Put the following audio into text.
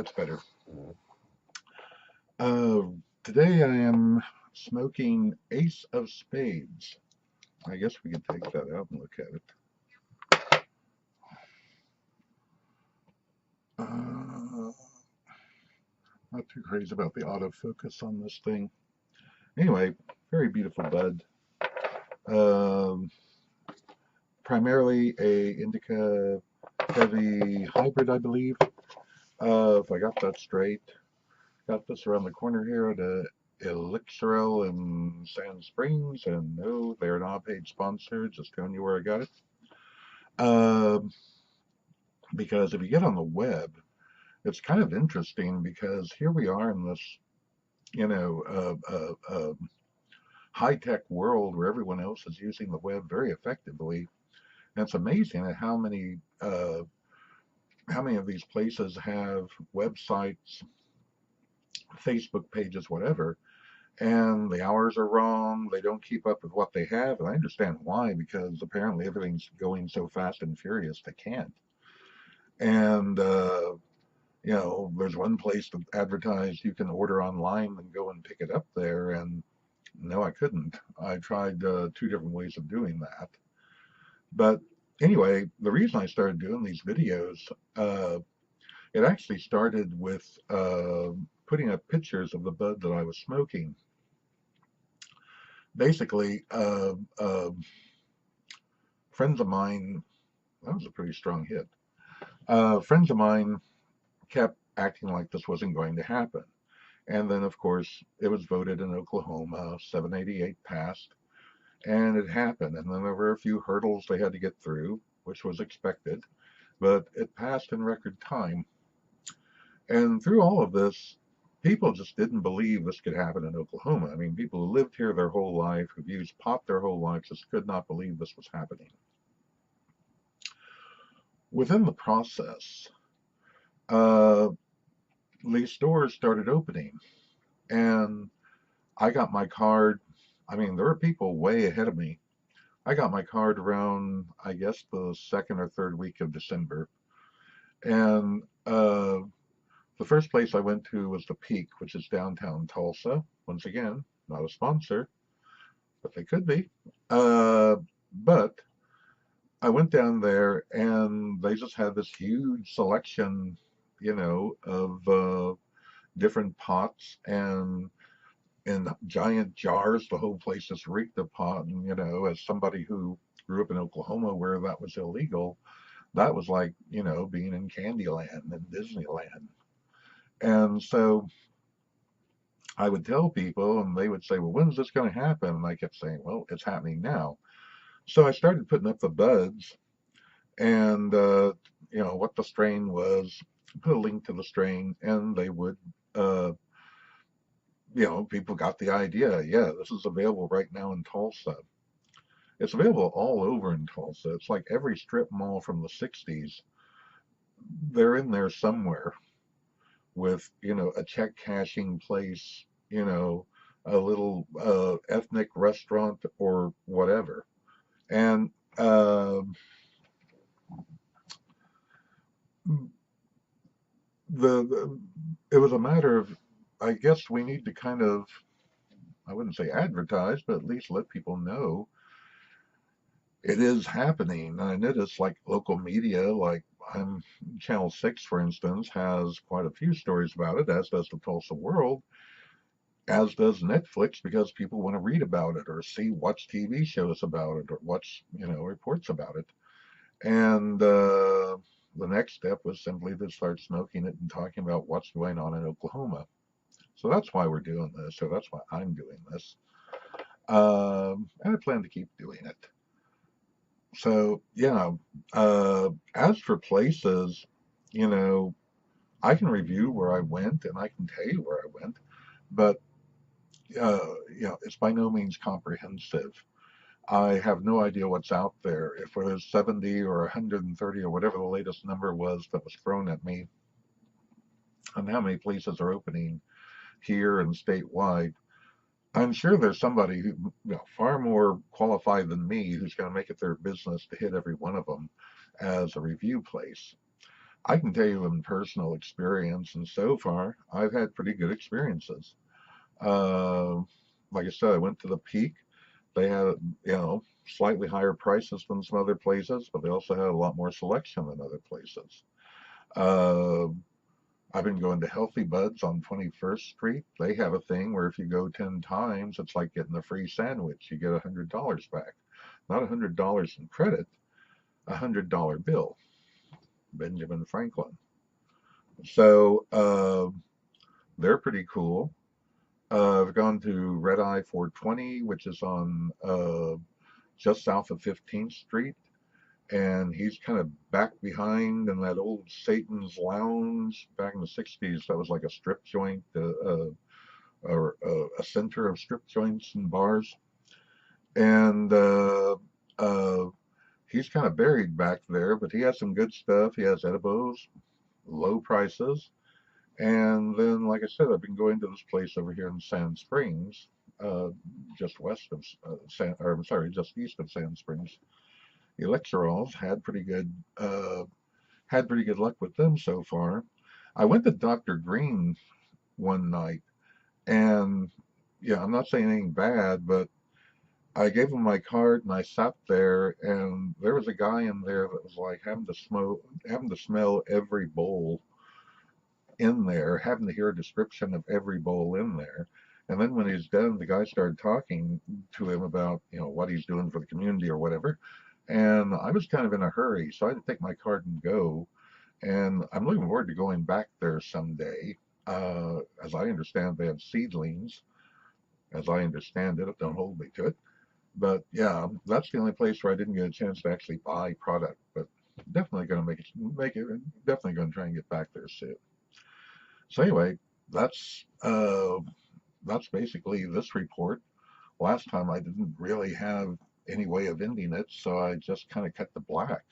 Much better. Uh, Today I am smoking Ace of Spades. I guess we could take that out and look at it. Not too crazy about the autofocus on this thing. Anyway, very beautiful bud. Um, Primarily a indica heavy hybrid, I believe. If I got that straight. Got this around the corner here at a Elixirel in Sand Springs, and no, they're not a paid sponsor, just telling you where I got it. Um, because if you get on the web, it's kind of interesting because here we are in this, you know, high-tech world where everyone else is using the web very effectively. And it's amazing at how many of these places have websites, Facebook pages, whatever, and the hours are wrong. They don't keep up with what they have, and I understand why, because apparently everything's going so fast and furious they can't. And there's one place that advertised you can order online and go and pick it up there, and no, I couldn't. I tried two different ways of doing that. But anyway, the reason I started doing these videos, uh, it actually started with putting up pictures of the bud that I was smoking. Basically, friends of mine, that was a pretty strong hit. Friends of mine kept acting like this wasn't going to happen. And then, of course, it was voted in Oklahoma, 788 passed, and it happened. And then there were a few hurdles they had to get through, which was expected, but it passed in record time. And through all of this, people just didn't believe this could happen in Oklahoma. I mean, people who lived here their whole life, who've used pot their whole lives, just could not believe this was happening. Within the process, uh, these stores started opening, and I got my card. I mean, there were people way ahead of me. I got my card around, I guess, the second or third week of December. And the first place I went to was the Peak, which is downtown Tulsa. Once again, not a sponsor, but they could be. But I went down there, and they just had this huge selection, of different pots and in giant jars. The whole place just reeked of pot. And, as somebody who grew up in Oklahoma where that was illegal, that was like, being in Candyland and Disneyland. And so I would tell people, and they would say, well, when's this going to happen? And I kept saying, well, it's happening now. So I started putting up the buds and, what the strain was, put a link to the strain, and they would, uh, people got the idea. Yeah, this is available right now in Tulsa. It's available all over in Tulsa. It's like every strip mall from the 60s. They're in there somewhere with, a check cashing place, a little ethnic restaurant or whatever. And the it was a matter of, I guess we need to kind of, I wouldn't say advertise, but at least let people know it is happening. I notice like local media, like I'm Channel 6, for instance, has quite a few stories about it, as does the Tulsa World, as does Netflix, because people want to read about it or watch TV shows about it or watch, reports about it. And the next step was simply to start smoking it and talking about what's going on in Oklahoma. So that's why we're doing this. So that's why I'm doing this. And I plan to keep doing it. So, as for places, you know, I can review where I went and I can tell you where I went, but, it's by no means comprehensive. I have no idea what's out there. If it was 70 or 130 or whatever the latest number was that was thrown at me, and how many places are opening here and statewide, I'm sure there's somebody who, far more qualified than me, who's going to make it their business to hit every one of them as a review place. I can tell you in personal experience, and so far I've had pretty good experiences. Uh, like I said, I went to the Peak. They had, slightly higher prices than some other places, but they also had a lot more selection than other places. Uh, I've been going to Healthy Buds on 21st Street. They have a thing where if you go 10 times, it's like getting a free sandwich. You get $100 back. Not $100 in credit, $100 bill. Benjamin Franklin. So they're pretty cool. I've gone to Red Eye 420, which is on just south of 15th Street. And he's kind of back behind in that old Satan's Lounge back in the 60s. That was like a strip joint, or a center of strip joints and bars. And uh, he's kind of buried back there, but he has some good stuff. He has edibles, low prices. And then, like I said, I've been going to this place over here in Sand Springs, uh, just west of or I'm sorry, just east of Sand Springs. Electrols had pretty good luck with them so far. I went to Dr. Green one night, and yeah, I'm not saying anything bad, but I gave him my card and I sat there, and there was a guy in there that was like having to smell every bowl in there, having to hear a description of every bowl in there. And then when he's done, the guy started talking to him about, what he's doing for the community or whatever. And I was kind of in a hurry, so I had to take my card and go. And I'm looking forward to going back there someday. As I understand, they have seedlings. As I understand it, don't hold me to it. But yeah, that's the only place where I didn't get a chance to actually buy product. But definitely going to definitely going to try and get back there soon. So anyway, that's uh, that's basically this report. Last time I didn't really have any way of ending it, so I just kind of cut the black.